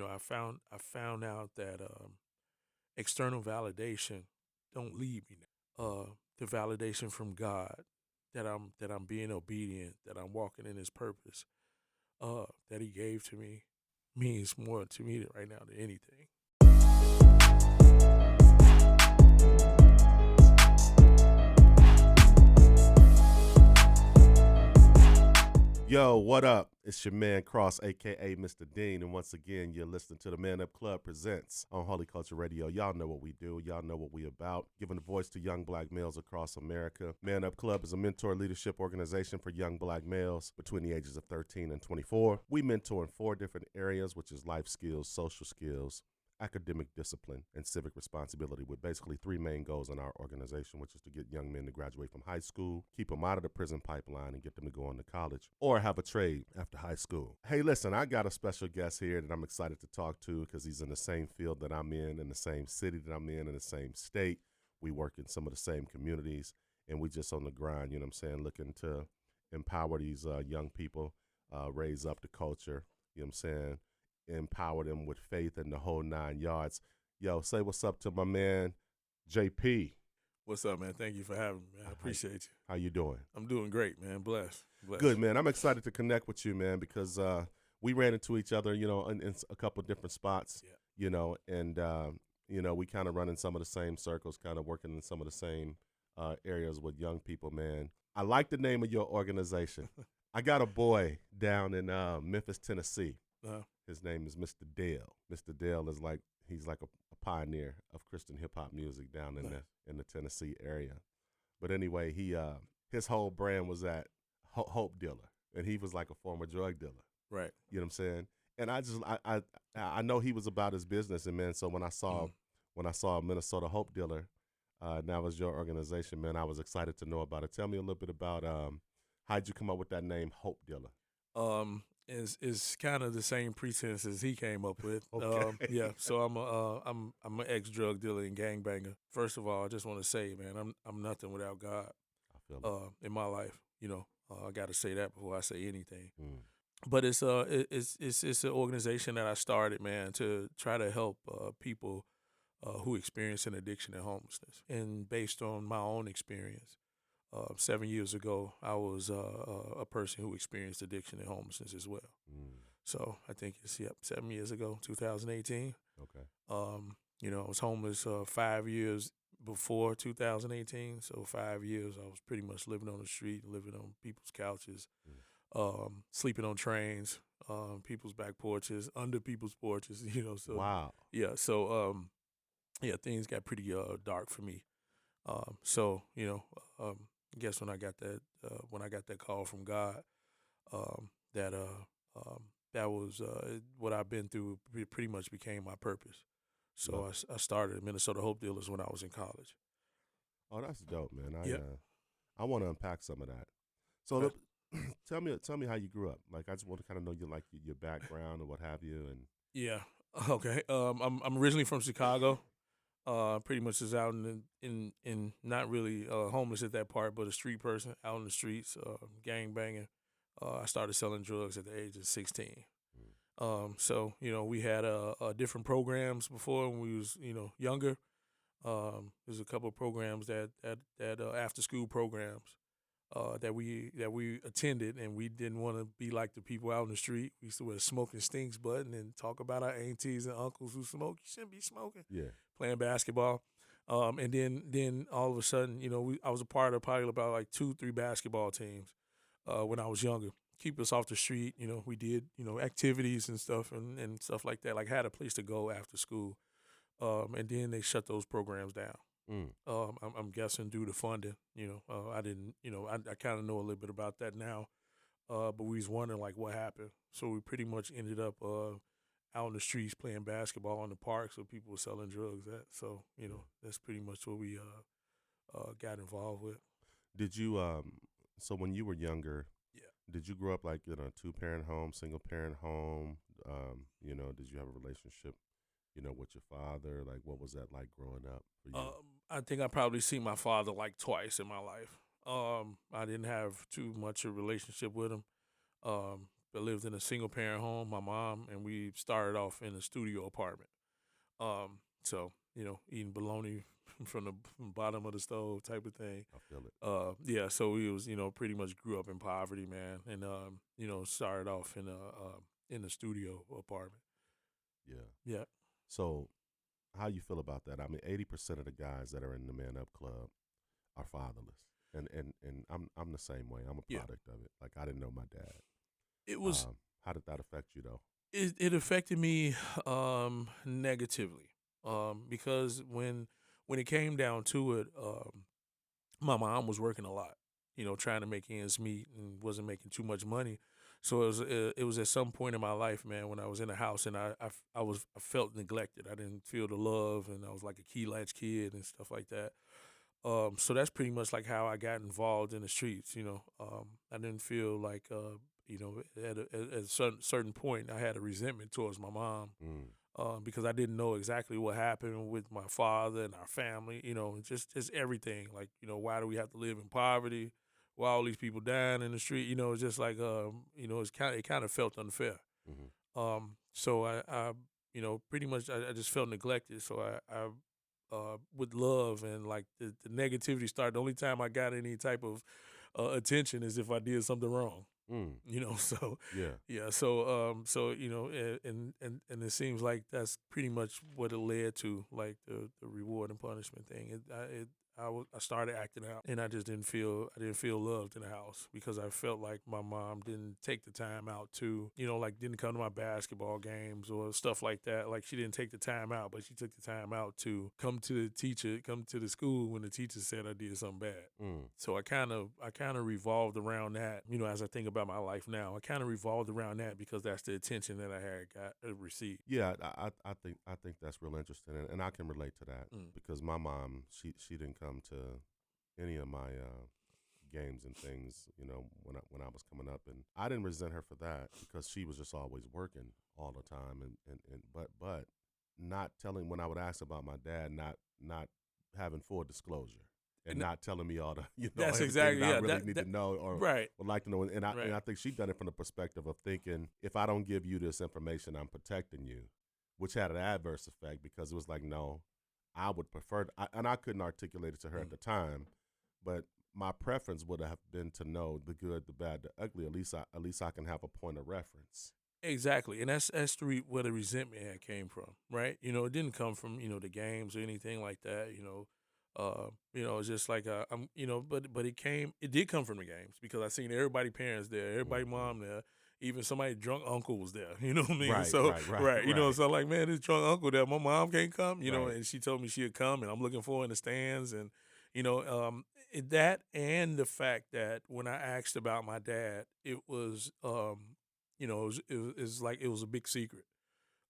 I found out that external validation don't lead me now. The validation from God that I'm being obedient, that I'm walking in His purpose, that He gave to me, means more to me right now than anything. Yo, what up? It's your man Cross, aka Mr. Dean, and once again, you're listening to the Man Up Club presents on Holy Culture Radio. Y'all know what we do. Y'all know what we about. Giving a voice to young black males across America. Man Up Club is a mentor leadership organization for young black males between the ages of 13 and 24. We mentor in 4 different areas, which is life skills, social skills, academic discipline, and civic responsibility, with basically 3 main goals in our organization, which is to get young men to graduate from high school, keep them out of the prison pipeline, and get them to go on to college or have a trade after high school. Hey, listen, I got a special guest here that I'm excited to talk to because he's in the same field that I'm in the same city that I'm in the same state. We work in some of the same communities, and we just on the grind, you know what I'm saying, looking to empower these young people, raise up the culture, you know what I'm saying, empower them with faith and the whole 9 yards. Yo, say what's up to my man, JP. What's up, man? Thank you for having me, man. I How, appreciate you. how you doing? I'm doing great, man. Blessed. Good, man. I'm excited to connect with you, man, because we ran into each other, you know, in a couple different spots, Yeah. you know, and, we kind of run in some of the same circles, kind of working in some of the same areas with young people, man. I like the name of your organization. I got a boy down in Memphis, Tennessee. Uh, His name is Mr. Dale. Mr. Dale is he's like a pioneer of Christian hip hop music down in nice. the Tennessee area. But anyway, his whole brand was at Hope Dealer, and he was like a former drug dealer. Right. You know what I'm saying? And I know he was about his business, and man, so when I saw Minnesota Hope Dealer, and that was your organization, man, I was excited to know about it. Tell me a little bit about how'd you come up with that name, Hope Dealer? Is kind of the same pretense as he came up with. Okay. Yeah. So I'm an ex drug dealer and gangbanger. First of all, I just want to say, man, I'm nothing without God. I feel it. In my life, I got to say that before I say anything. Mm. But it's an organization that I started, man, to try to help people who experience an addiction and homelessness, and based on my own experience. 7 years ago, I was a person who experienced addiction and homelessness as well. Mm. So I think it's 7 years ago, 2018. Okay. I was homeless 5 years before 2018. So 5 years I was pretty much living on the street, living on people's couches, sleeping on trains, people's back porches, under people's porches. So Wow. yeah. So things got pretty dark for me. I guess when I got that call from God, that that was what I've been through. Pretty much became my purpose. So Love I started Minnesota Hope Dealers when I was in college. Oh, that's dope, man. Yep. I want to unpack some of that. So Okay. tell me how you grew up. Like, I just want to kind of know your background or what have you. And Yeah. Okay. I'm originally from Chicago. Pretty much is out in not really homeless at that part, but a street person out in the streets, gang banging. I started selling drugs at the age of 16. So we had different programs before when we was younger. There's a couple of programs that after school programs that we attended, and we didn't want to be like the people out in the street. We used to wear a smoking stinks button and talk about our aunties and uncles who smoke. You shouldn't be smoking. yeah, Playing basketball. And then all of a sudden, I was a part of probably about like 2-3 basketball teams when I was younger. Keep us off the street. We did, activities and stuff and stuff like that. Like had a place to go after school. And then they shut those programs down. mm. I'm guessing due to funding. I didn't, I kind of know a little bit about that now. But we was wondering like what happened. So we pretty much ended up out in the streets playing basketball in the parks where people were selling drugs at. So, that's pretty much what we got involved with. Did you so when you were younger, Yeah. did you grow up like in a 2-parent home, single parent home? Did you have a relationship, with your father? Like, what was that like growing up for you? I think I probably seen my father like twice in my life. I didn't have too much a relationship with him. I lived in a single parent home, my mom, and we started off in a studio apartment. So eating bologna from the bottom of the stove type of thing. I feel it. Yeah, so we was pretty much grew up in poverty, man, and started off in a studio apartment. Yeah. Yeah, So, how you feel about that? I mean, 80% of the guys that are in the Man Up Club are fatherless, and I'm the same way. I'm a yeah. product of it. Like I didn't know my dad. It was How did that affect you though? it affected me negatively because when it came down to it, my mom was working a lot, trying to make ends meet and wasn't making too much money. So it was at some point in my life, man, when I was in the house and I felt neglected. I didn't feel the love, and I was like a key latch kid and stuff like that. So that's pretty much like how I got involved in the streets. I didn't feel like at a certain point I had a resentment towards my mom Mm. because I didn't know exactly what happened with my father and our family, just everything. Like, why do we have to live in poverty? Why all these people dying in the street? It's just like, it kind of felt unfair. Hmm. So I pretty much I just felt neglected. So I with love and like the negativity started. The only time I got any type of attention is if I did something wrong. Mm. So Yeah. yeah, so and it seems like that's pretty much what it led to, like the reward and punishment thing. I started acting out, and I didn't feel loved in the house because I felt like my mom didn't take the time out to, like didn't come to my basketball games or stuff like that. Like she didn't take the time out, but she took the time out to come to the school when the teacher said I did something bad. Mm. So I kind of revolved around that. As I think about my life now, I kind of revolved around that because that's the attention that I had got received. Yeah, I think that's real interesting, and I can relate to that Mm. because my mom she didn't come to any of my games and things, when I was coming up, and I didn't resent her for that because she was just always working all the time, and but not telling when I would ask about my dad, not having full disclosure. And And not telling me all the, that's everything that exactly I yeah. really That need to that know or right, would like to know, and I right. think she done it from the perspective of thinking if I don't give you this information, I'm protecting you, which had an adverse effect because it was like, no, I would prefer, and I couldn't articulate it to her at Mm. the time, but my preference would have been to know the good, the bad, the ugly. At least I can have a point of reference. Exactly, and that's where the resentment had came from, right? It didn't come from the games or anything like that. It's just like but it did come from the games because I seen everybody parents there, everybody Hmm. mom there, even somebody drunk uncle was there. You know what I mean? Right, So right, right, right, right, so I'm like, man, this drunk uncle there, my mom can't come, right. and she told me she'd come, and I'm looking for her in the stands, and you know, that and the fact that when I asked about my dad, it was it was like it was a big secret,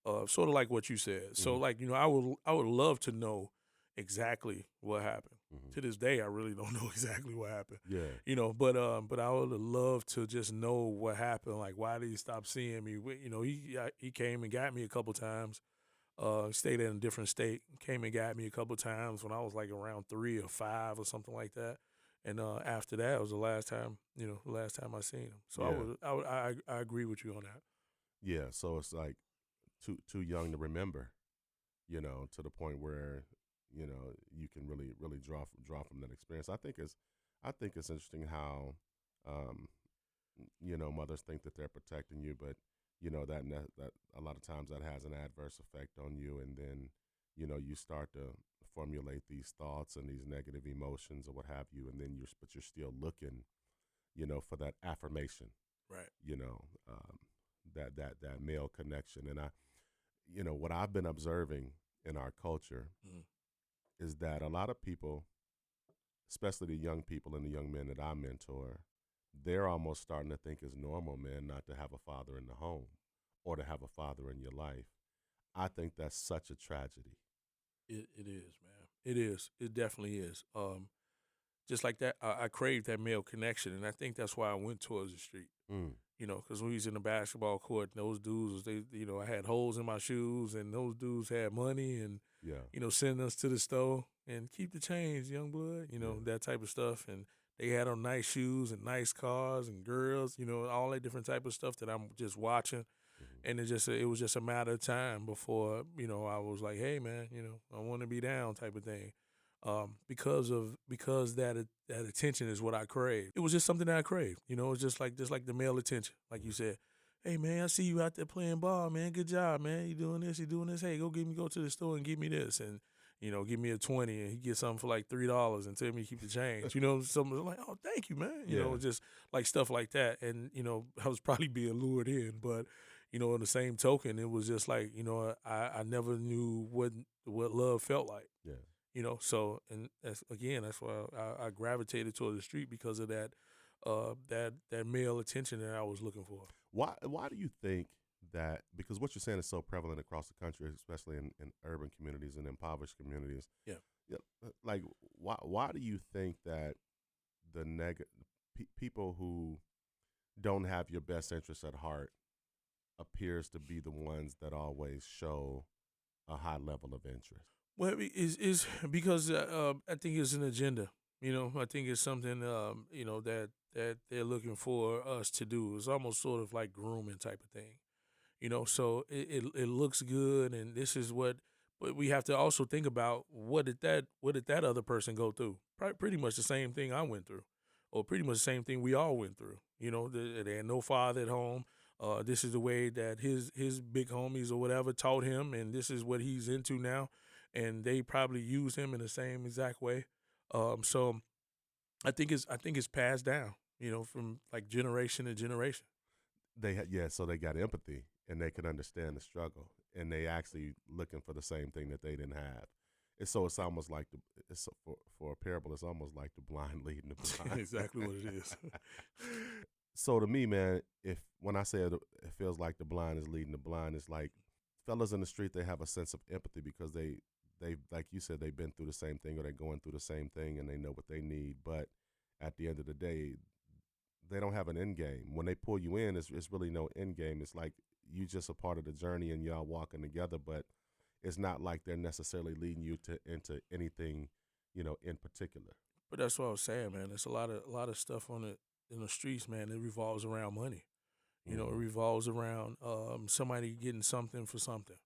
sort of like what you said. So, Hmm. like I would love to know exactly what happened. Hmm. To this day, I really don't know exactly what happened. Yeah, But I would love to just know what happened. Like, why did he stop seeing me? He came and got me a couple times. Stayed in a different state. Came and got me a couple times when I was like around 3 or 5 or something like that. And after that was the last time I seen him. So yeah, I agree with you on that. yeah. So it's like too young to remember, to the point where you can really draw from that experience. I think it's interesting how um, mothers think that they're protecting you, but that a lot of times that has an adverse effect on you, and then you start to formulate these thoughts and these negative emotions or what have you, and then you're still looking, for that affirmation, Right. you know, um, that male connection, and what I've been observing in our culture Mhm. is that a lot of people, especially the young people and the young men that I mentor, they're almost starting to think it's normal, man, not to have a father in the home or to have a father in your life. I think that's such a tragedy. It is, man. It is. It definitely is. Just like that, I crave that male connection, and I think that's why I went towards the street. Mm, Because when we was in the basketball court, those dudes, I had holes in my shoes, and those dudes had money, and yeah, sending us to the store and keep the change, young blood, yeah, that type of stuff, and they had on nice shoes and nice cars and girls, all that different type of stuff that I'm just watching. Mhm. And it was just a matter of time before, I was like, hey man, I want to be down type of thing. Because that attention is what I crave. It was just something that I craved. It's just like the male attention, like you Mhm. said. Hey man, I see you out there playing ball, man. Good job, man. You doing this, you doing this. Hey, go to the store and give me this, and give me a 20, and he get something for like $3 and tell me to keep the change. Something like, oh, thank you, man. Yeah. Just like stuff like that, and I was probably being lured in, but in the same token, it was just like I never knew what love felt like. Yeah. So and that's why I gravitated toward the street because of that male attention that I was looking for. Why do you think that, because what you're saying is so prevalent across the country, especially in urban communities and impoverished communities. Yeah. Yeah, like why do you think that the people who don't have your best interests at heart appears to be the ones that always show a high level of interest? Well, is because I think it's an agenda. I think it's something that they're looking for us to do. It's almost sort of like grooming type of thing. So it looks good, and this is what. But we have to also think about what did that other person go through? Pretty much the same thing I went through, or pretty much the same thing we all went through. They had no father at home. This is the way that his big homies or whatever taught him, and this is what he's into now, and they probably use him in the same exact way. So I think it's passed down, from like generation to generation. Yeah, so they got empathy and they can understand the struggle, and they actually looking for the same thing that they didn't have. It's almost like for a parable, it's almost like the blind leading the blind. Exactly what it is. So to me, man, if when I say it feels like the blind is leading the blind, it's like fellas in the street, they have a sense of empathy because they like you said, they've been through the same thing or they're going through the same thing and they know what they need. But at the end of the day, they don't have an end game. When they pull you in, it's really no end game. It's like you just a part of the journey and y'all walking together, but it's not like they're necessarily leading you to into anything, in particular. But that's what I was saying, man. There's a lot of stuff on it in the streets, man. It revolves around money. It Hmm. revolves around somebody getting something for something.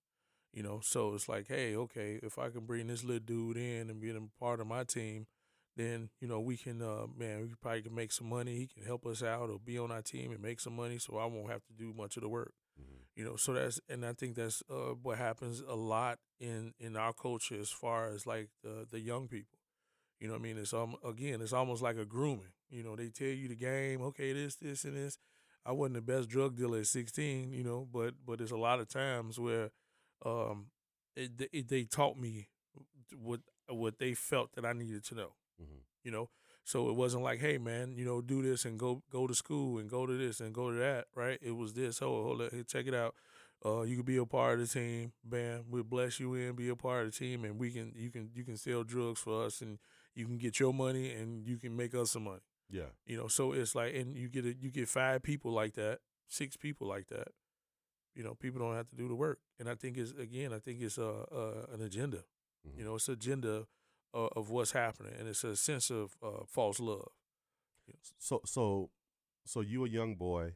So it's like, hey, okay, if I can bring this little dude in and be a part of my team, then we can, man, we probably can make some money. He can help us out or be on our team and make some money, so I won't have to do much of the work. Hmm. So and I think that's what happens a lot in our culture as far as like the young people. What I mean? Again, it's almost like a grooming. They tell you the game, okay, this, and this. I wasn't the best drug dealer at 16, but there's a lot of times where um, they taught me what they felt that I needed to know. Hmm. You know, so it wasn't like, hey man, do this and go to school and go to this and go to that, right? It was this. Oh, hold on, hey, check it out. You can be a part of the team. Bam, we'll bless you in, be a part of the team, and you can sell drugs for us, and you can get your money, and you can make us some money. Yeah. So it's like, and you get 5 people like that, 6 people like that. People don't have to do the work, and I think it's an agenda. Hmm. It's an agenda of what's happening, and it's a sense of false love. You So so you a young boy,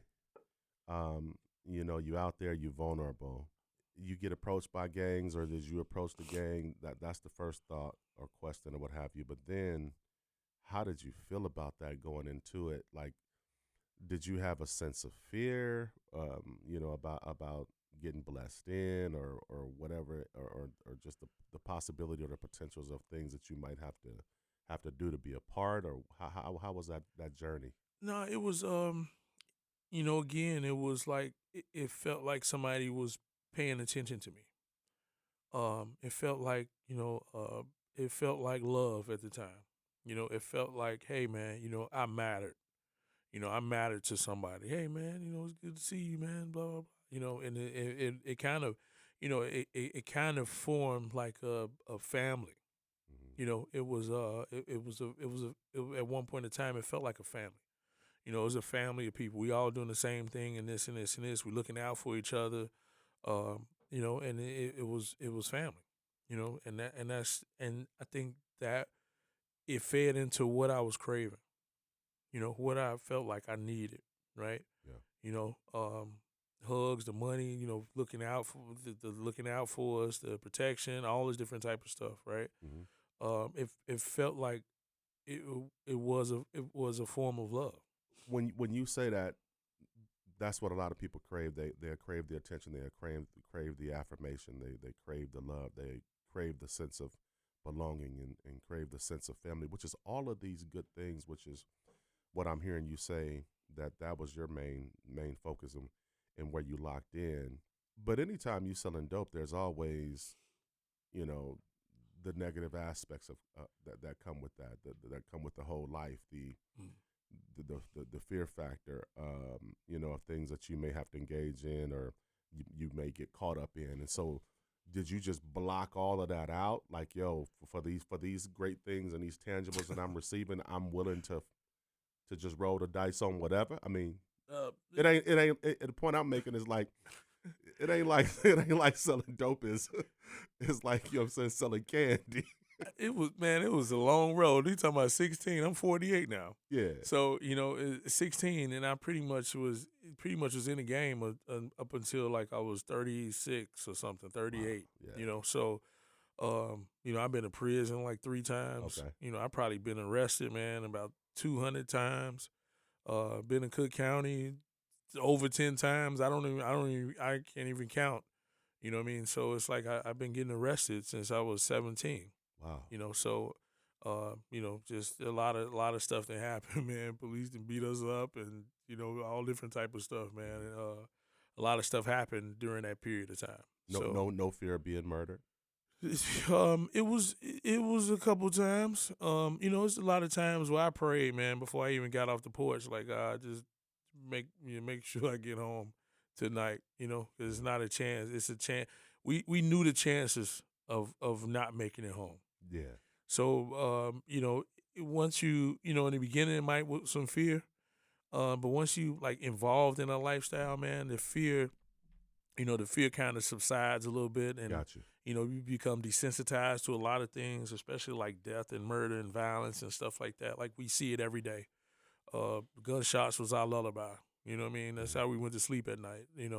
you out there, you vulnerable. You get approached by gangs, or did you approach the gang? That's the first thought or question or what have you. But then, how did you feel about that going into it? Like, did you have a sense of fear, about getting blessed in, or whatever, or just the possibility or the potentials of things that you might have to do to be a part, or how was that journey? No, it was again, it was like it felt like somebody was paying attention to me. It felt like it felt like love at the time. It felt like, hey man, I mattered. I mattered to somebody. Hey man, it's good to see you, man. Blah blah blah. And it kind of, it kind of formed like a family. Hmm. At one point in time it felt like a family. It was a family of people. We all doing the same thing and this and this and this. We looking out for each other. And it was family. And I think that it fed into what I was craving. what I felt like I needed, right? Yeah. You know, hugs, the money, looking out for us, the protection, all this different type of stuff, right? Hmm. It felt like it was a form of love. When you say that, that's what a lot of people crave. They crave the attention. They crave the affirmation. They crave the love. They crave the sense of belonging and crave the sense of family, which is all of these good things. Which is what I'm hearing you say, that was your main focus and where you locked in. But anytime you selling dope, there's always, you know, the negative aspects of that come with that come with the whole life, Mm. the fear factor, of things that you may have to engage in, or you may get caught up in. And so, did you just block all of that out? Like, yo, for these great things and these tangibles that I'm receiving, I'm willing to just roll the dice on whatever. I mean, Uh, the point I'm making is like, it ain't like it ain't like selling dope is. It's like, you know what I'm saying, selling candy. it was a long road. You talking about 16? I'm 48 now. Yeah. So 16, and I pretty much was in the game up until like I was 36 or something, Wow. 38. Yeah. So I've been to prison like 3 times. Okay. I've probably been arrested, man, about 200 times. Been in Cook County over 10 times. I can't even count. You know what I mean? So it's like I've been getting arrested since I was 17. Wow. So just a lot of stuff that happened, man. Police done beat us up, and all different type of stuff, man. Mhm. And a lot of stuff happened during that period of time. No, So no, no fear of being murdered. it was a couple times. It's a lot of times where I prayed, man, before I even got off the porch, like God, just make sure I get home tonight. Because it's Mhm. not a chance. It's a chance. We knew the chances of not making it home. Yeah. So once in the beginning it might with some fear, but once you like involved in a lifestyle, man, the fear kind of subsides a little bit, and Got you. you become desensitized to a lot of things, especially like death and murder and violence and stuff like that. Like we see it every day. Gunshots was our lullaby. You know what I mean? That's Mhm. how we went to sleep at night. And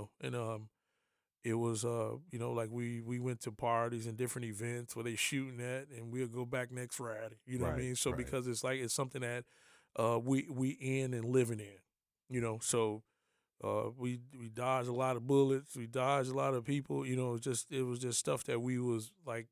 it was like we went to parties and different events where they shooting at, and we'll go back next Friday. You know what I Right. mean? So Right. because it's something that we in and living in. So we dodged a lot of bullets. We dodged a lot of people. It was just stuff that we was like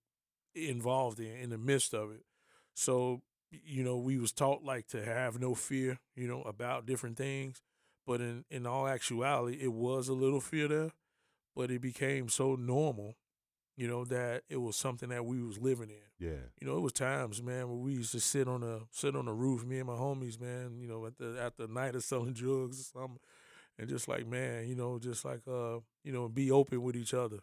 involved in the midst of it. So we was taught like to have no fear, about different things. But in all actuality, it was a little fear there, but it became so normal, that it was something that we was living in. Yeah. It was times, man, where we used to sit on the roof, me and my homies, man, at the night of selling drugs or something, and just like, man, just like be open with each other,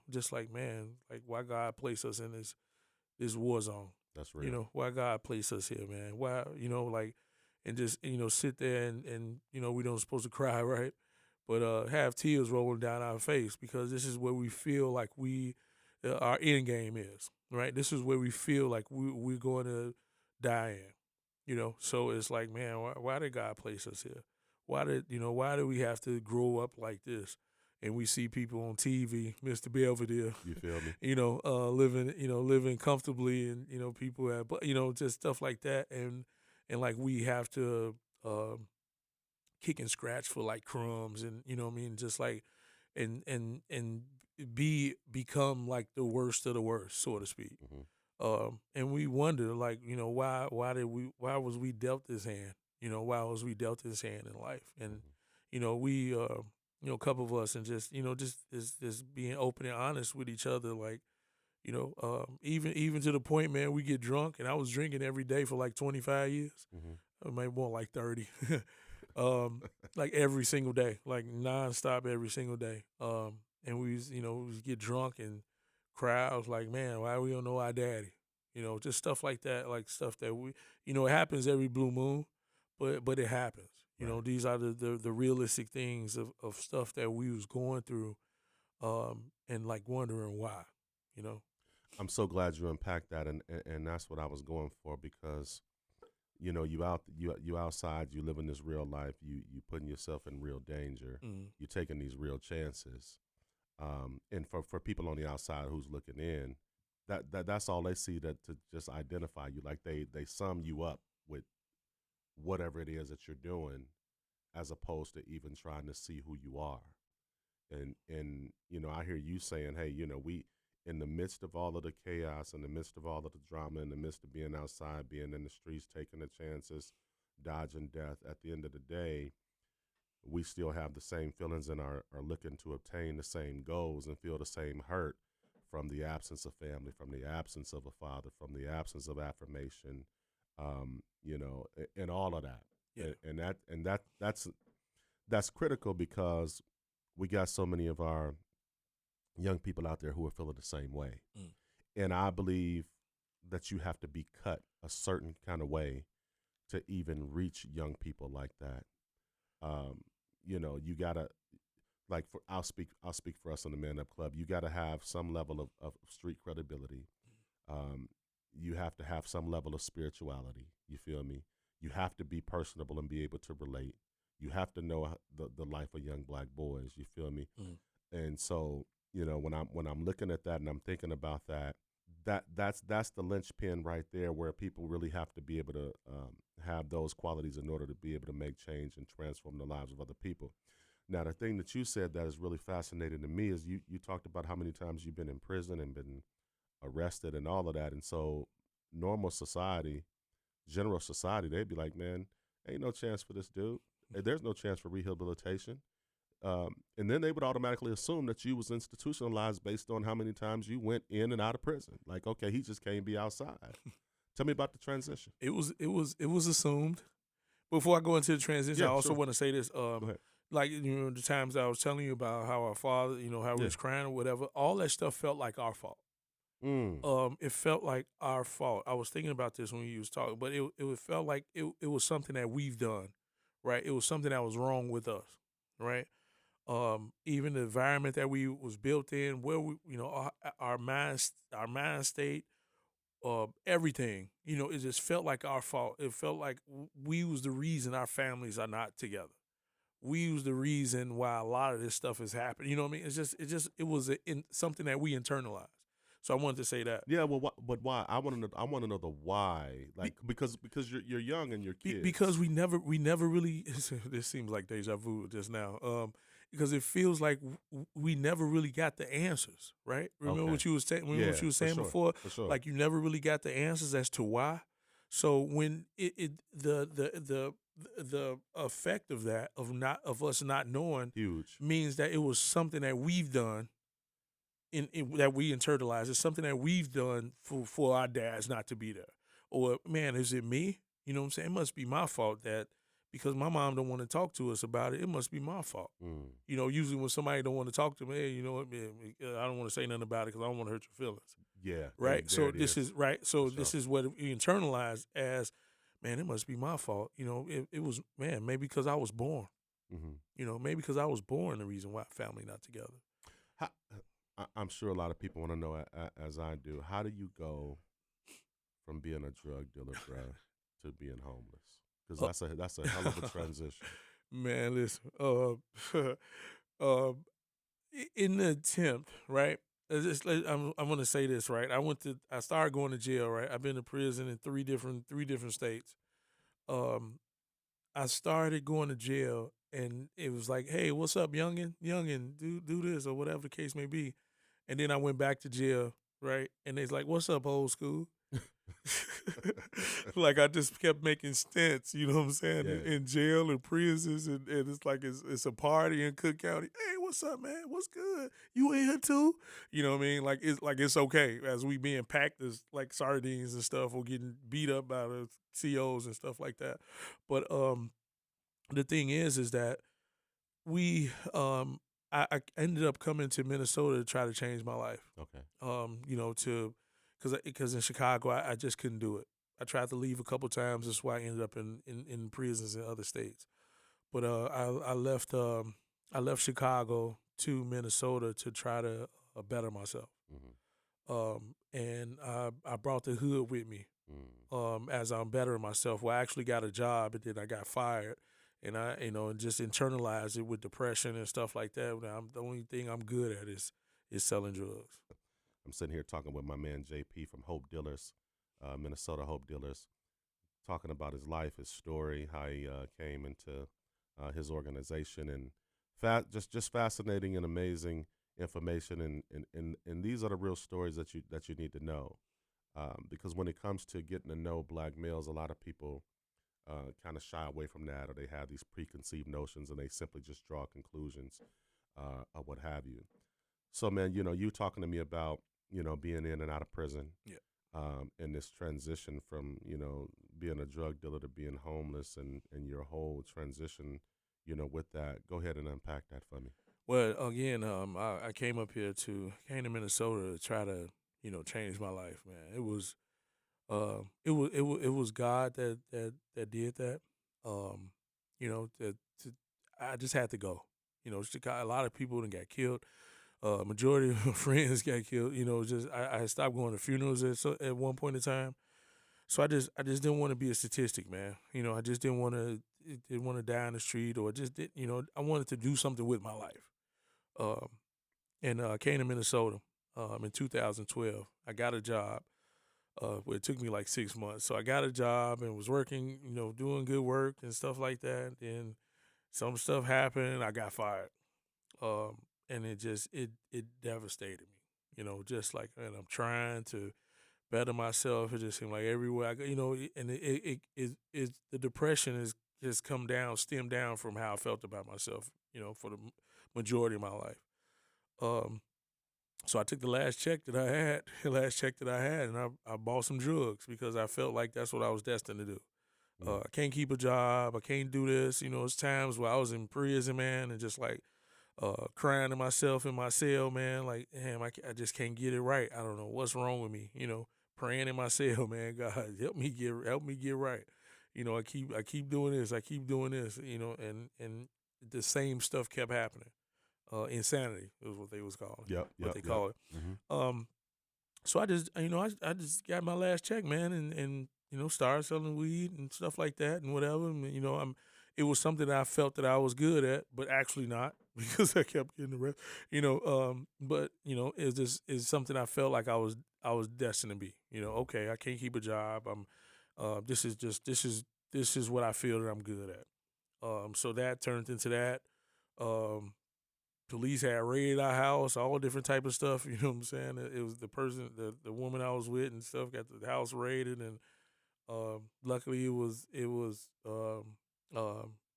just like, man, like why God placed us in this war zone. That's real. Why God placed us here, man. Why, like, and just sit there and we don't supposed to cry, right? But have tears rolling down our face, because this is where we feel like our end game is, right? This is where we feel like we're going to die in. So it's like, man, why did God place us here? Why did we have to grow up like this? And we see people on TV, Mr. Belvedere, You feel me? living comfortably, and people have, but just stuff like that, and like we have to kick and scratch for like crumbs, and what I mean, just like, and become like the worst of the worst, so to speak. Hmm. And we wonder, like, why was we dealt this hand? Why was we dealt this hand in life? And Hmm. we a couple of us, and just being open and honest with each other, like, even to the point, man, we get drunk, and I was drinking every day for like 25 years, Hmm. maybe more like 30. Like every single day, like nonstop every single day. And we get drunk and cry. I was like, man, why we don't know our daddy? Just stuff like that, like stuff that it happens every blue moon, but it happens. Right. These are the realistic things of stuff that we was going through, and like wondering why, you know. I'm so glad you unpacked that, and that's what I was going for, because you outside, you living this real life, you putting yourself in real danger, Mm. you taking these real chances. And for people on the outside who's looking in, that's all they see, that to just identify you, like they sum you up with whatever it is that you're doing, as opposed to even trying to see who you are. And I hear you saying, hey, we, in the midst of all of the chaos, in the midst of all of the drama, in the midst of being outside, being in the streets, taking the chances, dodging death, at the end of the day, we still have the same feelings and are looking to obtain the same goals and feel the same hurt from the absence of family, from the absence of a father, from the absence of affirmation, and all of that. Yeah. That's critical, because we got so many of our young people out there who are feeling the same way. Mm. And I believe that you have to be cut a certain kind of way to even reach young people like that. You gotta, like, I'll speak for us in the Man Up Club. You gotta have some level of street credibility. You have to have some level of spirituality. You feel me? You have to be personable and be able to relate. You have to know the life of young black boys. You feel me? Mm. And so, when I'm looking at that and I'm thinking about that, that's the linchpin right there, where people really have to be able to have those qualities in order to be able to make change and transform the lives of other people. Now, the thing that you said that is really fascinating to me is you talked about how many times you've been in prison and been arrested and all of that. And so normal society, general society, they'd be like, man, ain't no chance for this dude. There's no chance for rehabilitation. And then they would automatically assume that you was institutionalized based on how many times you went in and out of prison. Like, okay, he just can't be outside. Tell me about the transition. It was assumed. Before I go into the transition, I Yeah, also sure. want to say this. Go ahead. Like, the times I was telling you about how our father, how he Yeah. was crying or whatever, all that stuff felt like our fault. Mm. It felt like our fault. I was thinking about this when you was talking, but it felt like it was something that we've done, right? It was something that was wrong with us, right? Even the environment that we was built in, where we, our mind state, everything, it just felt like our fault. It felt like we was the reason our families are not together. We was the reason why a lot of this stuff is happening. You know what I mean? It was something that we internalized. So I wanted to say that. Yeah, well, but why? I want to know. I want to know the why. Like, because you're young and you're kids. Because we never really. This seems like deja vu just now. Because it feels like we never really got the answers. Right? Remember Okay. what you was saying? Remember what Yeah, you was for saying sure, before? for sure. Like, you never really got the answers as to why. So when the effect of that, of us not knowing, Huge. means that it was something that we've done, that we internalize. It's something that we've done for our dads not to be there. Or, man, is it me? You know what I'm saying? It must be my fault that, because my mom don't want to talk to us about it, it must be my fault. Mm. Usually when somebody don't want to talk to me, hey, you know what, man, I don't want to say nothing about it because I don't want to hurt your feelings. Yeah. Right? There So it this is right. So For this sure. is what we internalize as, man, it must be my fault. It was, man, maybe because I was born. Maybe because I was born, the reason why family not together. How, I'm sure a lot of people want to know, as I do, how do you go from being a drug dealer, bro, to being homeless? Because that's a hell of a transition. Man, listen. In the attempt, right? I'm going to say this, right? I started going to jail, right? I've been to prison in three different states. I started going to jail, and it was like, hey, what's up, youngin? Youngin, do this, or whatever the case may be. And then I went back to jail, right? And they's like, what's up, old school? Like, I just kept making stints, you know what I'm saying, Yeah. in jail and prisons, and it's like it's a party in Cook County. Hey, what's up, man? What's good? You in here too? You know what I mean? Like it's okay, as we being packed as like sardines and stuff, or getting beat up by the COs and stuff like that. But the thing is that we I ended up coming to Minnesota to try to change my life. Okay. Because in Chicago I just couldn't do it. I tried to leave a couple times. That's why I ended up in prisons in other states. But I left Chicago to Minnesota to try to better myself. Mm-hmm. And I brought the hood with me Mm. as I'm bettering myself. Well, I actually got a job, and then I got fired, and and just internalized it with depression and stuff like that. Now, the only thing I'm good at is selling drugs. I'm sitting here talking with my man JP from Hope Dealers, Minnesota Hope Dealers, talking about his life, his story, how he came into his organization, and just fascinating and amazing information. And these are the real stories that you need to know, because when it comes to getting to know black males, a lot of people kind of shy away from that, or they have these preconceived notions and they simply just draw conclusions or what have you. So, man, you talking to me about being in and out of prison, Yeah. and this transition from being a drug dealer to being homeless, and your whole transition, with that. Go ahead and unpack that for me. Well, again, I came to Minnesota to try to change my life, man. It was God that did that. Um, I just had to go. Chicago, a lot of people done got killed. Majority of my friends got killed. Just I stopped going to funerals at one point in time. So I just didn't want to be a statistic, man. I just didn't want to die in the street, or just did. I wanted to do something with my life. Um, and came to Minnesota in 2012. I got a job. Well, it took me like 6 months. So I got a job and was working, doing good work and stuff like that. Then some stuff happened. I got fired. And it devastated me. Just like, and I'm trying to better myself. It just seemed like everywhere I go, and the depression is just stemmed down from how I felt about myself. For the majority of my life. Um, so I took the last check that I had, and I bought some drugs because I felt like that's what I was destined to do. Mm. I can't keep a job. I can't do this. It's times where I was in prison, man, and just like crying to myself in my cell, man. Like, damn, I just can't get it right. I don't know what's wrong with me. Praying in my cell, man. God, help me get right. I keep doing this. I keep doing this. And the same stuff kept happening. Insanity is what they was calling, Yep, what yep, they yep. call it. Mm-hmm. Um, so I just got my last check, man, and started selling weed and stuff like that and whatever. And, it was something that I felt that I was good at, but actually not because I kept getting the rest. But it's something I felt like I was destined to be. Okay, I can't keep a job. This is what I feel that I'm good at. So that turned into that. Um, Police had raided our house, all different type of stuff. You know what I'm saying? It was the woman I was with and stuff got the house raided, and luckily it was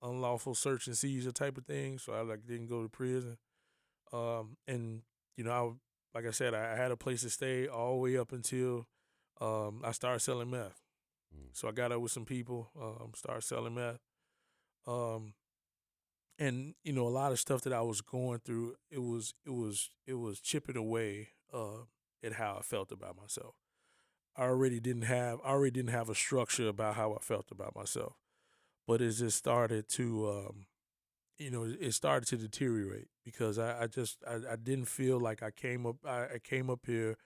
unlawful search and seizure type of thing. So I didn't go to prison. And like I said, I had a place to stay all the way up until I started selling meth. Mm. So I got up with some people, started selling meth. Um, and a lot of stuff that I was going through, it was chipping away at how I felt about myself. I already didn't have a structure about how I felt about myself, but it just started to it started to deteriorate because I didn't feel like I came up here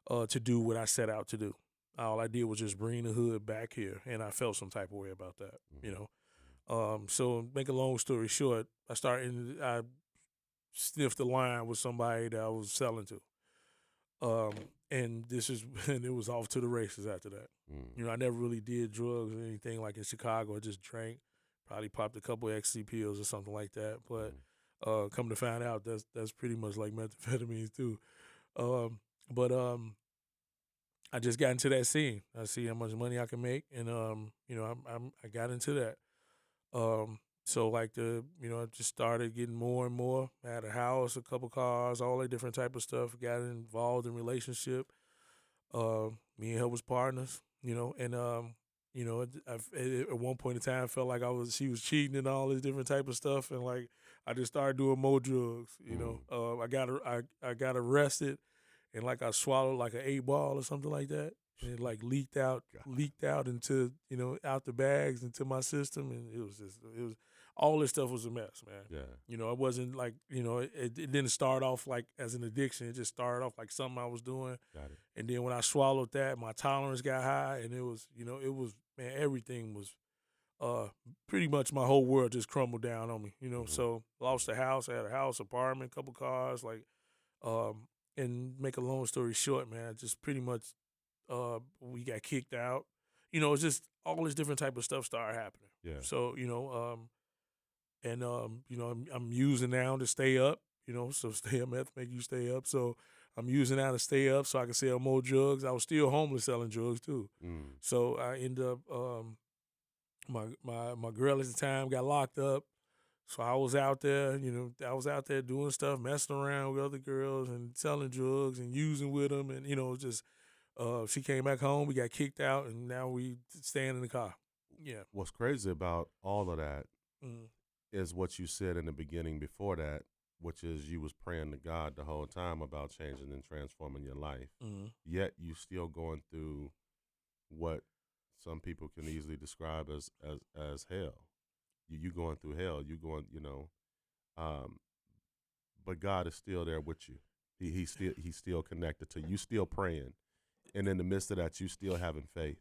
to do what I set out to do. All I did was just bring the hood back here, and I felt some type of way about that. Mm-hmm. So make a long story short, I sniffed the line with somebody that I was selling to. And and it was off to the races after that. Mm. I never really did drugs or anything like in Chicago. I just drank, probably popped a couple of XC pills or something like that. But Mm. come to find out, that's pretty much like methamphetamines too. Um, but I just got into that scene. I see how much money I can make, and I got into that. So like I just started getting more and more. I had a house, a couple cars, all that different type of stuff. Got involved in relationship. Me and her was partners, and at one point in time, I felt like she was cheating and all this different type of stuff, and like I just started doing more drugs. Mm. I got arrested, and like I swallowed like an 8 ball or something like that, and it like God. leaked out into out the bags into my system, and it was all this stuff was a mess, man. Yeah. It wasn't like, it didn't start off like as an addiction. It just started off like something I was doing. Got it. And then when I swallowed that, my tolerance got high, and man, everything was, pretty much my whole world just crumbled down on me, Mm-hmm. So lost the house. I had a house, apartment, couple cars, like, and make a long story short, man, just pretty much, we got kicked out. It's just all this different type of stuff started happening. Yeah. So, I'm using now to stay up, so stay up meth make you stay up. So I'm using now to stay up so I can sell more drugs. I was still homeless selling drugs too. Mm. So I ended up, my girl at the time got locked up. So I was out there, doing stuff, messing around with other girls and selling drugs and using with them. And, just, she came back home, we got kicked out, and now we stand in the car. Yeah. What's crazy about all of that Mm-hmm. is what you said in the beginning before that, which is you was praying to God the whole time about changing and transforming your life. Mm-hmm. Yet you still going through what some people can easily describe as hell. You going through hell. You going, um, but God is still there with you. He's still connected to you. You still praying, and in the midst of that, you still having faith.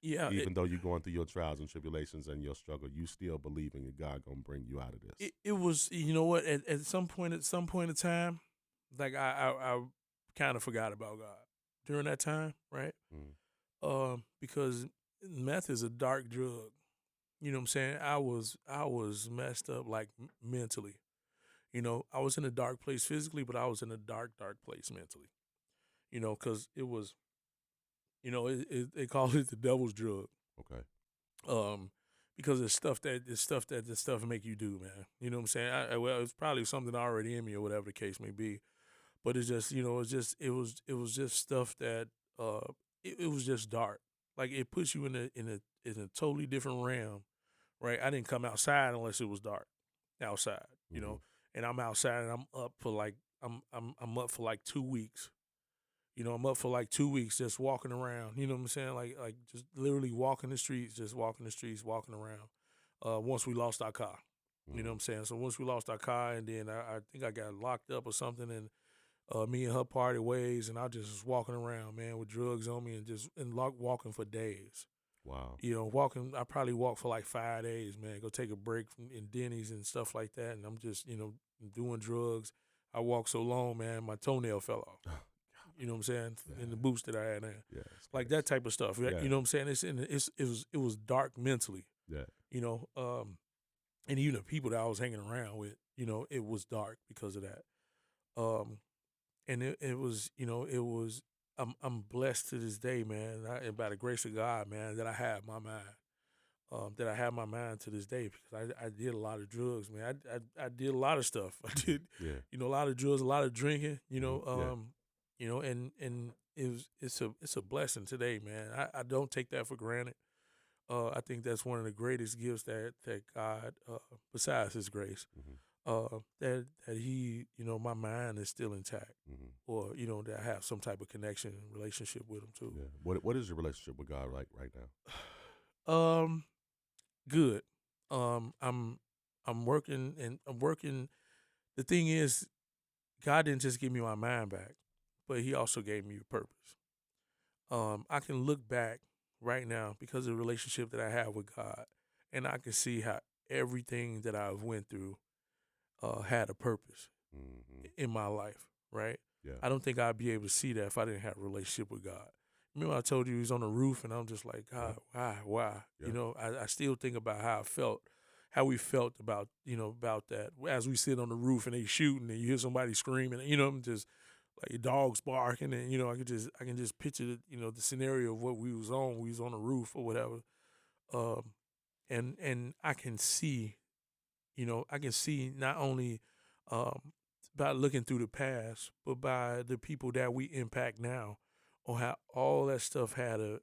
Yeah. Even though you're going through your trials and tribulations and your struggle, you still believing that God gonna bring you out of this. It was, you know what, at some point in time, like I kind of forgot about God during that time, right? Mm. Because meth is a dark drug. You know what I'm saying? I was messed up, like, mentally. I was in a dark place physically, but I was in a dark place mentally. Because it was, they call it the devil's drug. Okay. Um, because it's stuff that make you do, man. You know what I'm saying? Well, it's probably something already in me or whatever the case may be. But it's just, it was just stuff that, it was just dark. Like, it puts you in a totally different realm, right? I didn't come outside unless it was dark outside, Mm-hmm. and I'm outside and I'm up for like 2 weeks. I'm up for like 2 weeks just walking around. You know what I'm saying? Like just literally walking the streets, just walking the streets, walking around. Once we lost our car. You know Mm-hmm. what I'm saying? So once we lost our car, and then I think I got locked up or something, and me and her parted ways, and I just was walking around, man, with drugs on me, and just walking for days. Wow. Walking. I probably walked for like 5 days, man. Go take a break in Denny's and stuff like that, and I'm just, doing drugs. I walked so long, man, my toenail fell off. You know what I'm saying? Yeah. In the boots that I had in. Yeah. Like that type of stuff. Yeah. You know what I'm saying? It was dark mentally. Yeah. And even the people that I was hanging around with, it was dark because of that. And it was, I'm blessed to this day, man, and by the grace of God, man, that I have my mind. That I have my mind to this day, because I did a lot of drugs, man. I did a lot of stuff. I did, Yeah. a lot of drugs, a lot of drinking, Mhm. and it's a blessing today, man. I don't take that for granted. I think that's one of the greatest gifts that God, besides His grace, Mhm. that He, my mind is still intact, Mhm. or that I have some type of connection and relationship with Him too. Yeah. What is your relationship with God like right now? Good. I'm working, and I'm working. The thing is, God didn't just give me my mind back, but He also gave me a purpose. I can look back right now because of the relationship that I have with God, and I can see how everything that I've went through, had a purpose Mm-hmm. in my life. Right? Yeah. I don't think I'd be able to see that if I didn't have a relationship with God. Remember, I told you He was on the roof, and I'm just like, God, why? Yeah. I still think about how we felt about, about that as we sit on the roof and they shooting, and you hear somebody screaming, and, I'm just like dogs barking, and, I can just picture the scenario of what we was on. We was on the roof or whatever, um, and I can see not only, um, by looking through the past, but by the people that we impact now, or how all that stuff had a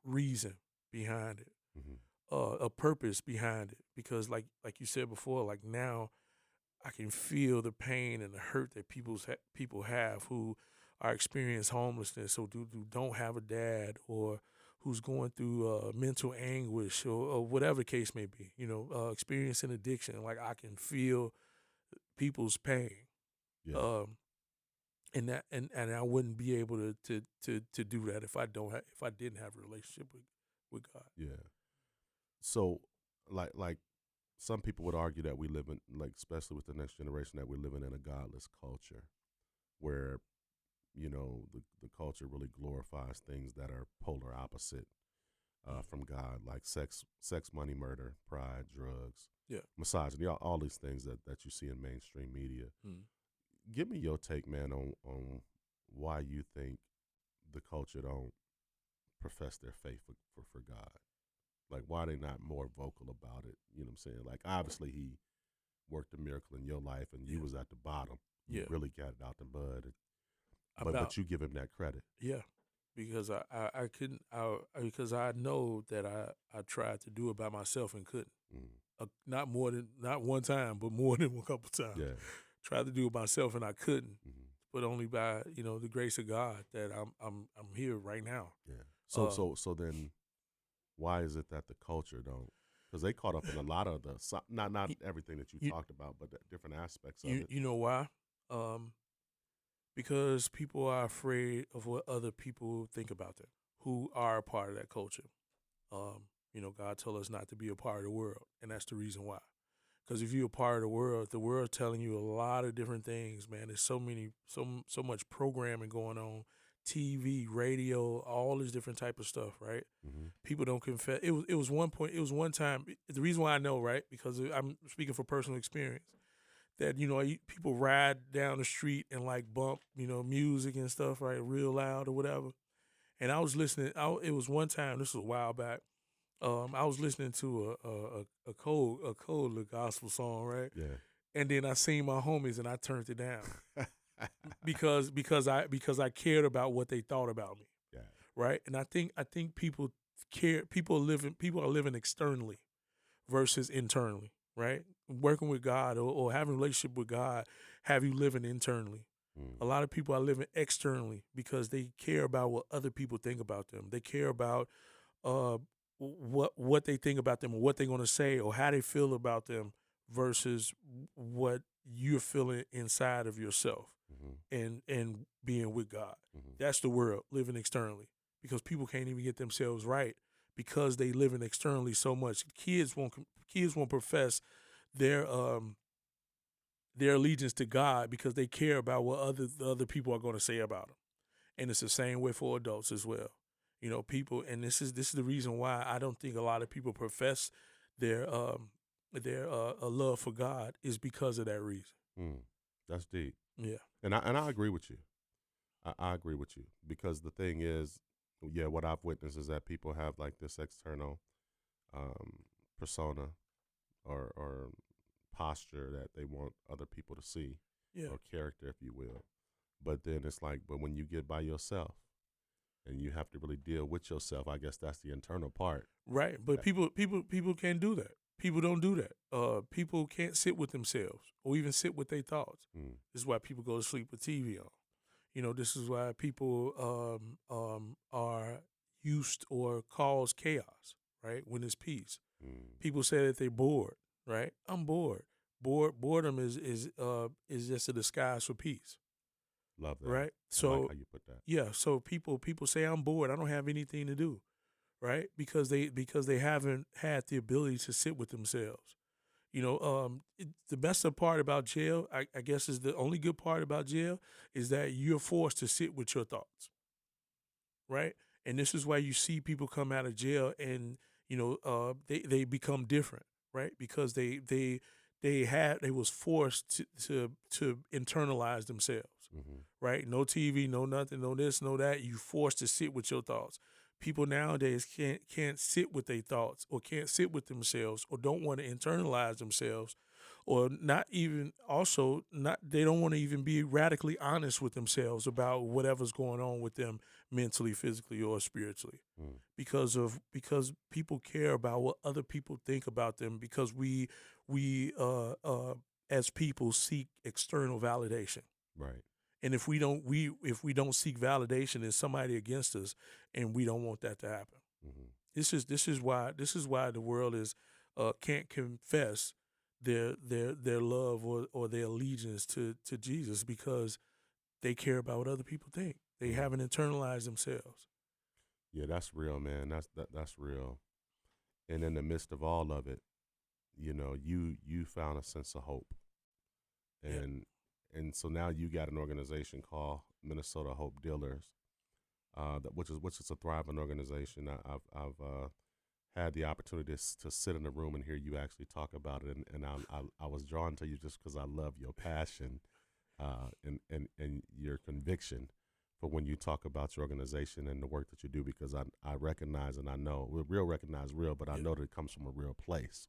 reason behind it, Mm-hmm. a purpose behind it. Because like you said before, like now I can feel the pain and the hurt that people have who are experience homelessness, or who don't have a dad, or who's going through mental anguish or whatever the case may be, experiencing addiction. Like I can feel people's pain. Yeah. Um, and I wouldn't be able to do that if if I didn't have a relationship with God. Yeah. So, like some people would argue that we live in, like, especially with the next generation, that we're living in a godless culture where, the culture really glorifies things that are polar opposite from God, like sex, money, murder, pride, drugs, Yeah. misogyny, all these things that you see in mainstream media. Mm. Give me your take, man, on why you think the culture don't profess their faith for God. Like, why are they not more vocal about it? You know what I'm saying? Like, obviously, he worked a miracle in your life, and you Yeah. was at the bottom. You Yeah. really got it out the mud, About but you give him that credit. yeah, because I couldn't because I know that I tried to do it by myself and couldn't. Mm. Not one time, but more than a couple times. Yeah. Tried to do it myself and I couldn't. Mm-hmm. But only by the grace of God that I'm here right now. Yeah. Uh, So then, why is it that the culture don't? Because they caught up in a lot of not you, everything that you you, talked about, but the different aspects of you it. you know why? Um, because people are afraid of what other people think about them who are a part of that culture. God told us not to be a part of the world, and that's the reason why. Because if you're a part of the world telling you a lot of different things, man. There's so much programming going on, TV, radio, all this different type of stuff, right? Mm-hmm. People don't confess. It was one point. It was one time. The reason why I know, right? Because I'm speaking for personal experience. That people ride down the street and like bump music and stuff, right, real loud or whatever. And I was listening. It was one time. This was a while back. I was listening to a cold gospel song, right? Yeah. And then I seen my homies and I turned it down because I cared about what they thought about me, Yeah. right? And I think people care. People are living externally versus internally, right? Working with God or having a relationship with God have you living internally. Mm. A lot of people are living externally because they care about what other people think about them. They care about uh, what they think about them or what they're going to say or how they feel about them versus what you're feeling inside of yourself Mm-hmm. and being with God. Mm-hmm. That's the world, living externally, because people can't even get themselves right because they living externally so much. Kids won't profess their their allegiance to God because they care about what the other people are going to say about them. And it's the same way for adults as well. People, and this is the reason why I don't think a lot of people profess their a love for God is because of that reason. Mm. That's deep. Yeah. And I agree with you. I agree with you because the thing is, yeah, what I've witnessed is that people have like this external persona or posture that they want other people to see, Yeah. or character, if you will. But then it's like, but when you get by yourself and you have to really deal with yourself, I guess that's the internal part. Right. But That- people can't do that. People don't do that. People can't sit with themselves or even sit with their thoughts. Mm. This is why people go to sleep with TV on. This is why people are used or cause chaos, right? When it's peace. Mm. People say that they're bored, right? I'm bored. Boredom is just a disguise for peace, Love that. right? I like So how you put that. yeah, so people say I'm bored. I don't have anything to do, right? Because they haven't had the ability to sit with themselves. The best part about jail, I guess, is the only good part about jail is that you're forced to sit with your thoughts, right? And this is why you see people come out of jail and they become different, right? Because they was forced to internalize themselves, Mm-hmm. right? No TV, no nothing, no this, no that. You forced to sit with your thoughts. People nowadays can't sit with their thoughts or can't sit with themselves or don't want to internalize themselves or not even also not they don't want to even be radically honest with themselves about whatever's going on with them mentally, physically, or spiritually Mm. because people care about what other people think about them because we as people seek external validation. Right. And if we don't seek validation, there's somebody against us, and we don't want that to happen. Hmm. This is why the world is can't confess their love or their allegiance to Jesus, because they care about what other people think. They Hmm. haven't internalized themselves. Yeah, that's real, man. That's real. And in the midst of all of it, you found a sense of hope, Yeah. and so now you got an organization called Minnesota Hope Dealers, which is a thriving organization. I've had the opportunity to sit in the room and hear you actually talk about it, and I was drawn to you just because I love your passion, and your conviction for when you talk about your organization and the work that you do, because I recognize, and I know real recognize real, but I Yeah. know that it comes from a real place.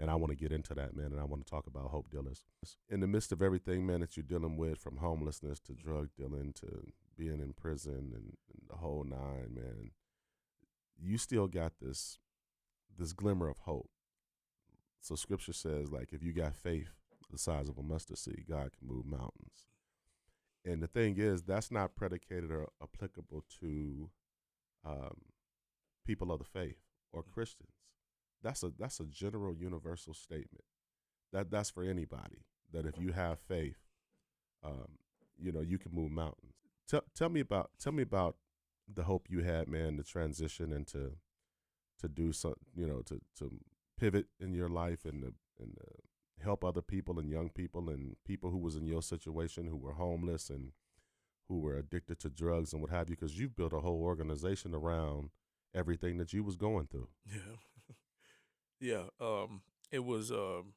And I want to get into that, man, and I want to talk about Hope Dealers. In the midst of everything, man, that you're dealing with, from homelessness to drug dealing to being in prison and the whole nine, man, you still got this glimmer of hope. So scripture says, like, if you got faith the size of a mustard seed, God can move mountains. And the thing is, that's not predicated or applicable to um, people of the faith or Christians. That's a general universal statement. That's for anybody. That if you have faith, um, you can move mountains. Tell me about the hope you had, man, to transition and to do some, to pivot in your life and help other people and young people and people who was in your situation, who were homeless and who were addicted to drugs and what have you, because you've built a whole organization around everything that you was going through. Yeah. Yeah. It was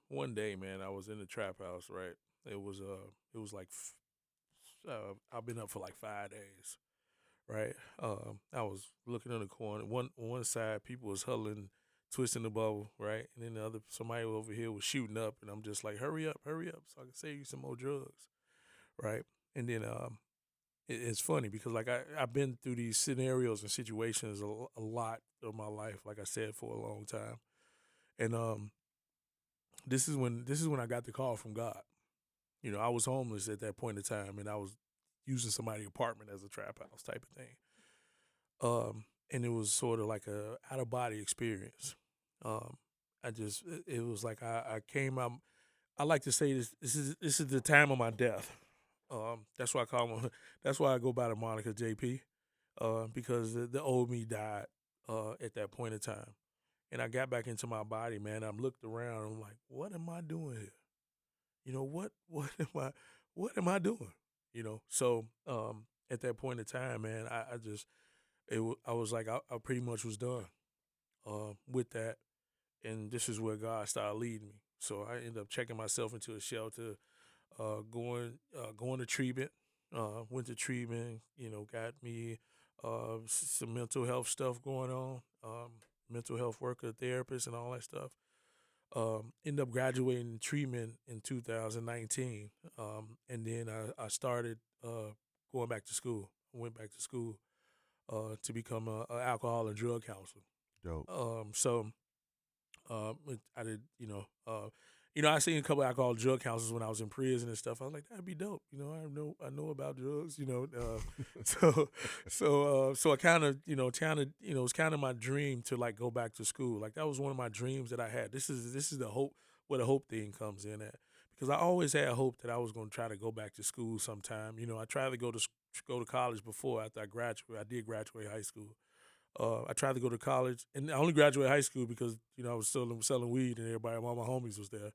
one day, man. I was in the trap house, right? It was like I've been up for like 5 days, right? I was looking in the corner. One side, people was huddling, twisting the bubble, right? And then the other, somebody over here was shooting up, and I'm just like, hurry up, so I can save you some more drugs, right? And then it's funny because like I've been through these scenarios and situations a lot of my life, like I said, for a long time, and this is when I got the call from God. I was homeless at that point in time, and I was using somebody's apartment as a trap house type of thing. And it was sort of like a out of body experience. Um, it was like I came out. I like to say this is the time of my death. That's why I call him. That's why I go by the moniker JP. Because the old me died at that point in time, and I got back into my body, man. I'm looked around. I'm like, what am I doing here? What am I doing? So at that point in time, man, I just I was like I pretty much was done with that, and this is where God started leading me. So I ended up checking myself into a shelter, going to treatment, went to treatment, got me some mental health stuff going on, mental health worker, therapist, and all that stuff. Ended up graduating treatment in 2019, and then I started going back to school. I went back to school to become a alcohol and drug counselor. Dope. So I did, I seen a couple of alcohol drug counselors when I was in prison and stuff. I was like, that'd be dope. I know about drugs. So so I it's kind of my dream to like go back to school. Like that was one of my dreams that I had. This is the hope, where the hope thing comes in at, because I always had hope that I was going to try to go back to school sometime. I tried to go to college before after I graduated. I did graduate high school. I tried to go to college, and I only graduated high school because I was still selling weed, and everybody, all my homies was there.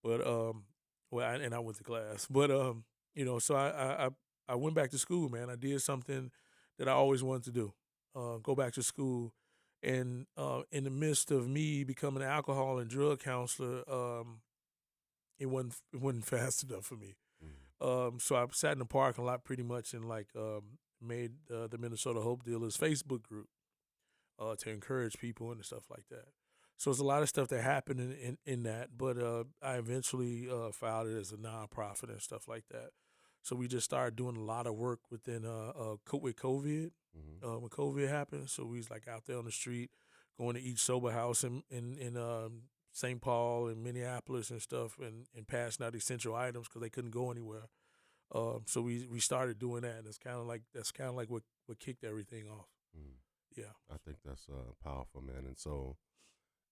But and I went to class. But so I went back to school, man. I did something that I always wanted to do, go back to school, and in the midst of me becoming an alcohol and drug counselor, it wasn't fast enough for me. Mm. So I sat in the parking lot pretty much and like made the Minnesota Hope Dealers Facebook group to encourage people and stuff like that. So it's a lot of stuff that happened in that, but I eventually filed it as a nonprofit and stuff like that. So we just started doing a lot of work within with COVID. Hmm. When COVID happened, so we was like out there on the street, going to each sober house in St. Paul and Minneapolis and stuff, and passing out essential items because they couldn't go anywhere. So we started doing that, and that's kind of like what kicked everything off. Mm. Yeah. I think that's powerful, man. And so,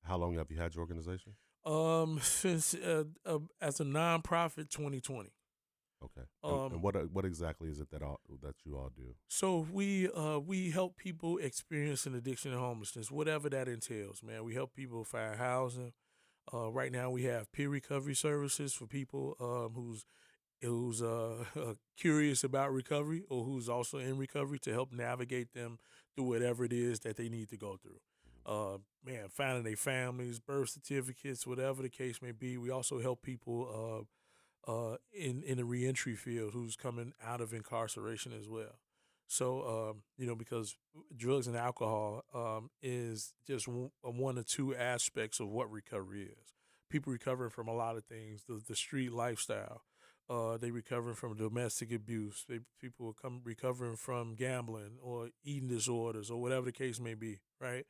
how long have you had your organization? Since as a nonprofit, 2020. Okay. And Um, what exactly is it that you all do? so we help people experience an addiction and homelessness, whatever that entails, man. We help people find housing. Right now, we have peer recovery services for people who's curious about recovery or who's also in recovery to help navigate them through whatever it is that they need to go through. Man, finding their families, birth certificates, whatever the case may be. We also help people in the reentry field who's coming out of incarceration as well. So because drugs and alcohol is just one or two aspects of what recovery is. People recovering from a lot of things, the street lifestyle. They recovering from domestic abuse. People come recovering from gambling or eating disorders or whatever the case may be. Right.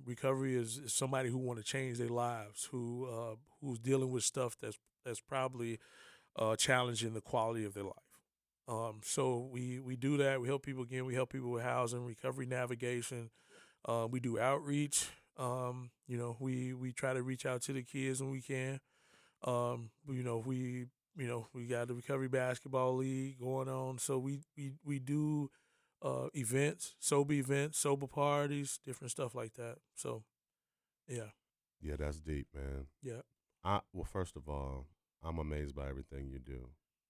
Recovery is somebody who want to change their lives, who's dealing with stuff that's probably challenging the quality of their life. So we do that. We help people again. We help people with housing, recovery, navigation. We do outreach. We try to reach out to the kids when we can. We got the recovery basketball league going on. So we do events, sober parties, different stuff like that. So yeah, Yeah, that's deep, man. yeah. Well, first of all, I'm amazed by everything you do.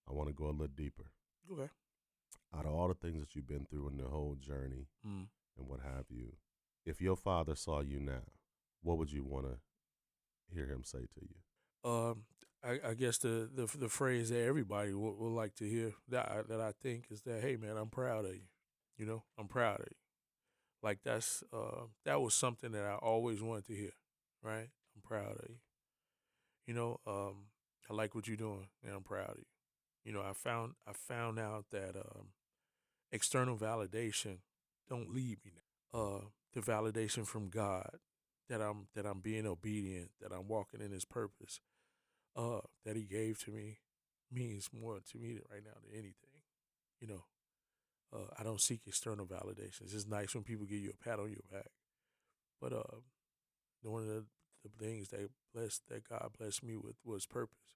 I want to go a little deeper. Okay. Out of all the things that you've been through in the whole journey Mm. and what have you, if your father saw you now, what would you want to hear him say to you? Um, I guess the phrase that everybody would like to hear that I think is that, hey man, I'm proud of you. I'm proud of you. Like that was something that I always wanted to hear. Right? I'm proud of you. I like what you're doing, and I'm proud of you. I found out that external validation don't lead me now. The validation from God that I'm being obedient, that I'm walking in His purpose, that He gave to me means more to me right now than anything. You know, I don't seek external validations. It's nice when people give you a pat on your back, but one of the things that God blessed me with was purpose,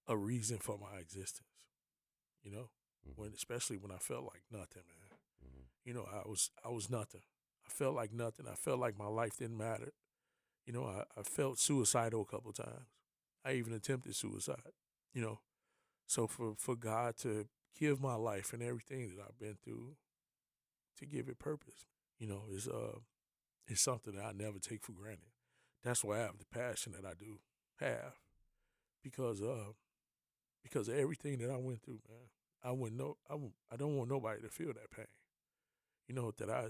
a reason for my existence. You know, Mm-hmm. especially when I felt like nothing, man. Mm-hmm. I was nothing. I felt like nothing. I felt like my life didn't matter. I felt suicidal a couple times. I even attempted suicide. You know, so for God to give my life and everything that I've been through to give it purpose, is something that I never take for granted. That's why I have the passion that I do have because because of everything that I went through, man. I don't want nobody to feel that pain.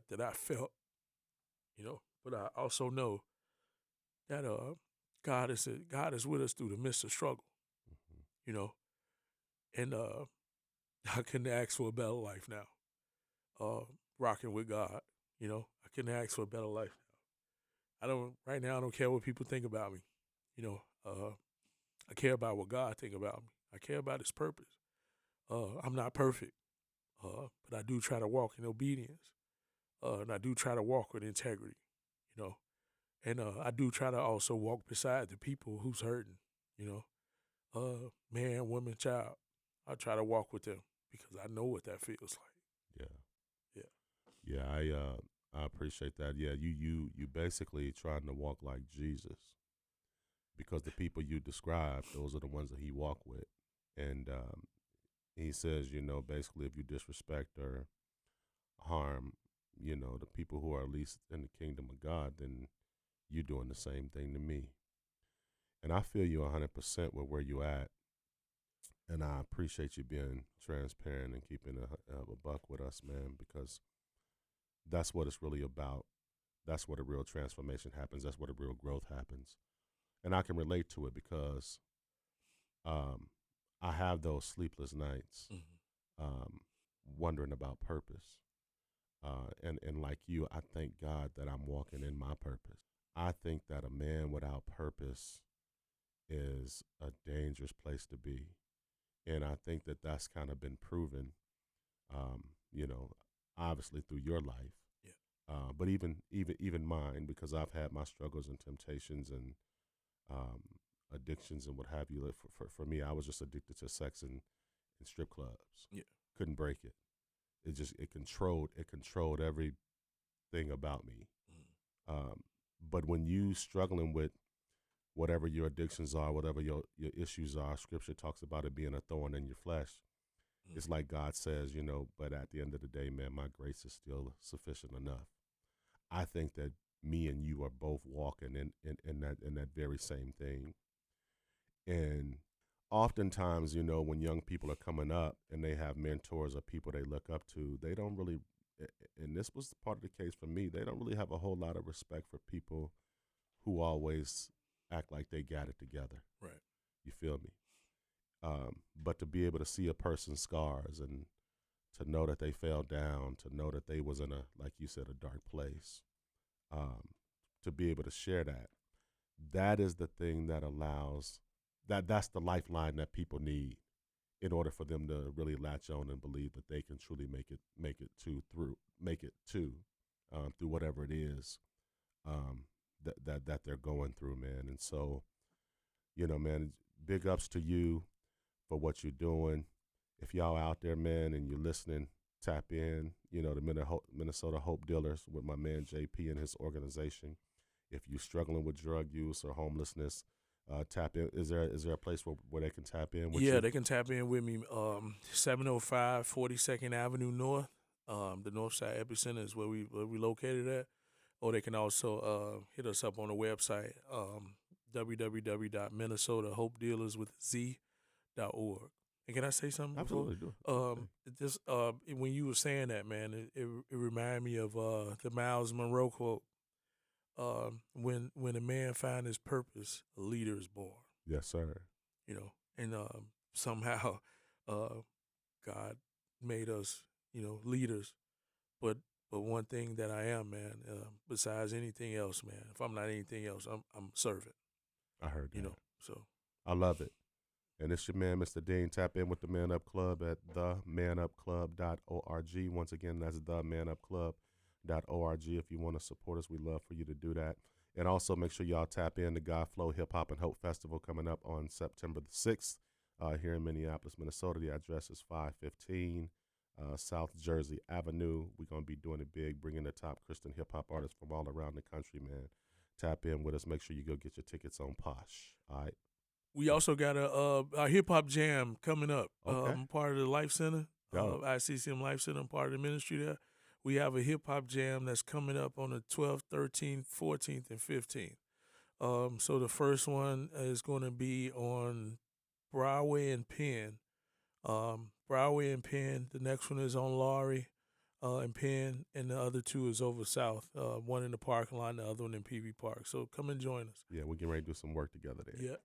That I felt. But I also know that God is with us through the midst of struggle. Mm-hmm. You know, and I couldn't ask for a better life now. Rocking with God. I couldn't ask for a better life now. Right now. I don't care what people think about me. You know, I care about what God think about me. I care about His purpose. I'm not perfect, but I do try to walk in obedience, and I do try to walk with integrity. You know, and I do try to also walk beside the people who's hurting. You man, woman, child. I try to walk with them because I know what that feels like. Yeah. Yeah. Yeah, I appreciate that. Yeah, you basically trying to walk like Jesus because the people you describe, those are the ones that he walked with, and he says, basically, if you disrespect or harm, the people who are at least in the kingdom of God, then you're doing the same thing to me. And I feel you 100% with where you at, and I appreciate you being transparent and keeping a buck with us, man, because that's what it's really about. That's where the real transformation happens. That's where the real growth happens. And I can relate to it because um, I have those sleepless nights Mm-hmm. um, wondering about purpose. And like you, I thank God that I'm walking in my purpose. I think that a man without purpose is a dangerous place to be. And I think that that's kind of been proven, um, you know, obviously through your life. Yeah. But even mine, because I've had my struggles and temptations and um, addictions and what have you. Like for me, I was just addicted to sex and strip clubs. Yeah. Couldn't break it. It controlled everything about me. Um, but when you struggling with whatever your addictions are, whatever your issues are, Scripture talks about it being a thorn in your flesh. It's like God says, but at the end of the day, man, my grace is still sufficient enough. I think that me and you are both walking in that very same thing. And oftentimes, when young people are coming up and they have mentors or people they look up to, they don't really, and this was part of the case for me, they don't really have a whole lot of respect for people who always act like they got it together. Right. You feel me? But to be able to see a person's scars and to know that they fell down, to know that they was in like you said, a dark place, to be able to share that is the thing that allows that's the lifeline that people need in order for them to really latch on and believe that they can truly make it through whatever it is that they're going through, man. And so, man, big ups to you for what you're doing. If y'all out there, man, and you're listening, tap in, the Minnesota Hope Dealers with my man JP and his organization. If you're struggling with drug use or homelessness, tap in. Is there a place where they can tap in with you? They can tap in with me. 705 42nd Avenue North. The Northside Epicenter is where we located at. Or they can also hit us up on the website, www.minnesotahopedealerswithz.org. And can I say something? Absolutely, do. Just when you were saying that, man, it reminded me of the Miles Monroe quote. When a man finds his purpose, a leader is born. Yes, sir. And somehow God made us, leaders. But one thing that I am, man, besides anything else, man, if I'm not anything else, I'm servant. I heard that. So I love it. And it's your man, Mr. Dean. Tap in with the Man Up Club at themanupclub.org. Once again, that's themanupclub.org. If you want to support us, we'd love for you to do that. And also make sure y'all tap in the God Flow Hip Hop and Hope Festival coming up on September the 6th here in Minneapolis, Minnesota. The address is 515 South Jersey Avenue. We're going to be doing it big, bringing the top Christian hip hop artists from all around the country, man. Tap in with us. Make sure you go get your tickets on Posh. All right. We also got a hip hop jam coming up. Okay. I'm part of the Life Center, ICCM Life Center. I'm part of the ministry there. We have a hip hop jam that's coming up on the 12th, 13th, 14th, and 15th. So the first one is going to be on Broadway and Penn. Broadway and Penn. The next one is on Laurie and Penn, and the other two is over south. One in the parking lot, and the other one in PV Park. So come and join us. Yeah, we're getting ready to do some work together there. Yeah.